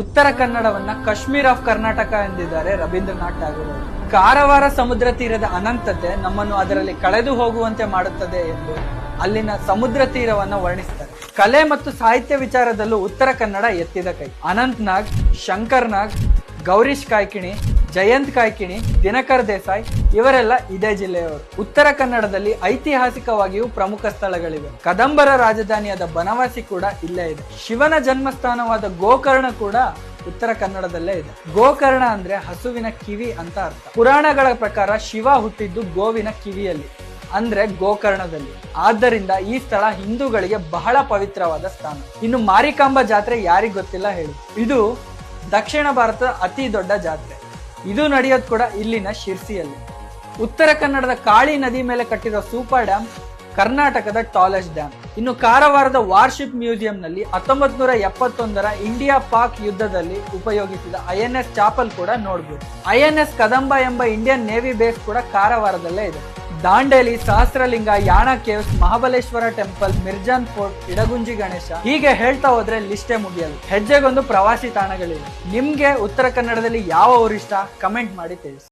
ಉತ್ತರ ಕನ್ನಡವನ್ನ ಕಾಶ್ಮೀರ್ ಆಫ್ ಕರ್ನಾಟಕ ಎಂದಿದ್ದಾರೆ ರವೀಂದ್ರನಾಥ್ ಠಾಗೂರ್ ಅವರು. ಕಾರವಾರ ಸಮುದ್ರ ತೀರದ ಅನಂತತೆ ನಮ್ಮನ್ನು ಅದರಲ್ಲಿ ಕಳೆದು ಹೋಗುವಂತೆ ಮಾಡುತ್ತದೆ ಎಂದು ಅಲ್ಲಿನ ಸಮುದ್ರ ತೀರವನ್ನ ವರ್ಣಿಸ್ತಾರೆ. ಕಲೆ ಮತ್ತು ಸಾಹಿತ್ಯ ವಿಚಾರದಲ್ಲೂ ಉತ್ತರ ಕನ್ನಡ ಎತ್ತಿದ ಕೈ. ಅನಂತ್ ನಾಗ್, ಶಂಕರ್ ನಾಗ್, ಗೌರೀಶ್ ಕಾಯ್ಕಿಣಿ, ಜಯಂತ್ ಕಾಯ್ಕಿಣಿ, ದಿನಕರ್ ದೇಸಾಯಿ ಇವರೆಲ್ಲ ಇದೇ ಜಿಲ್ಲೆಯವರು. ಉತ್ತರ ಕನ್ನಡದಲ್ಲಿ ಐತಿಹಾಸಿಕವಾಗಿಯೂ ಪ್ರಮುಖ ಸ್ಥಳಗಳಿವೆ. ಕದಂಬರ ರಾಜಧಾನಿಯಾದ ಬನವಾಸಿ ಕೂಡ ಇಲ್ಲೇ ಇದೆ. ಶಿವನ ಜನ್ಮಸ್ಥಾನವಾದ ಗೋಕರ್ಣ ಕೂಡ ಉತ್ತರ ಕನ್ನಡದಲ್ಲೇ ಇದೆ. ಗೋಕರ್ಣ ಅಂದ್ರೆ ಹಸುವಿನ ಕಿವಿ ಅಂತ ಅರ್ಥ. ಪುರಾಣಗಳ ಪ್ರಕಾರ ಶಿವ ಹುಟ್ಟಿದ್ದು ಗೋವಿನ ಕಿವಿಯಲ್ಲಿ, ಅಂದ್ರೆ ಗೋಕರ್ಣದಲ್ಲಿ. ಆದ್ದರಿಂದ ಈ ಸ್ಥಳ ಹಿಂದೂಗಳಿಗೆ ಬಹಳ ಪವಿತ್ರವಾದ ಸ್ಥಾನ. ಇನ್ನು ಮಾರಿಕಾಂಬಾ ಜಾತ್ರೆ ಯಾರಿಗ್ ಗೊತ್ತಿಲ್ಲ ಹೇಳಿ. ಇದು ದಕ್ಷಿಣ ಭಾರತದ ಅತಿ ದೊಡ್ಡ ಜಾತ್ರೆ. ಇದು ನಡೆಯೋದು ಕೂಡ ಇಲ್ಲಿನ ಶಿರ್ಸಿಯಲ್ಲಿ. ಉತ್ತರ ಕನ್ನಡದ ಕಾಳಿ ನದಿ ಮೇಲೆ ಕಟ್ಟಿರೋ ಸೂಪರ್ ಡ್ಯಾಮ್ ಕರ್ನಾಟಕದ ಟಾಲೆಸ್ಟ್ ಡ್ಯಾಮ್. ಇನ್ನು ಕಾರವಾರದ ವಾರ್ಶಿಪ್ ಮ್ಯೂಸಿಯಂ ನಲ್ಲಿ 1971ರ ಇಂಡಿಯಾ ಪಾಕ್ ಯುದ್ಧದಲ್ಲಿ ಉಪಯೋಗಿಸಿದ INS ಚಾಪಲ್ ಕೂಡ ನೋಡ್ಬೋದು. INS ಕದಂಬ ಎಂಬ ಇಂಡಿಯನ್ ನೇವಿ ಬೇಸ್ ಕೂಡ ಕಾರವಾರದಲ್ಲೇ ಇದೆ. Dandeli, Sahasralinga, Yana caves, Mahabaleshwar temple, Mirjan fort, Idagunji Ganesha, ಹೀಗೆ ಹೇಳ್ತಾ ಹೋದ್ರೆ ಲಿಸ್ಟೇ ಮುಗಿಯಲ್ಲ. ಹೆಜ್ಜೆಗೊಂದು ಪ್ರವಾಸಿ ತಾಣಗಳಿವೆ. ನಿಮ್ಗೆ ಉತ್ತರ ಕನ್ನಡದಲ್ಲಿ ಯಾವ ಊರು ಇಷ್ಟ? ಕಮೆಂಟ್ ಮಾಡಿ ತಿಳಿಸಿ.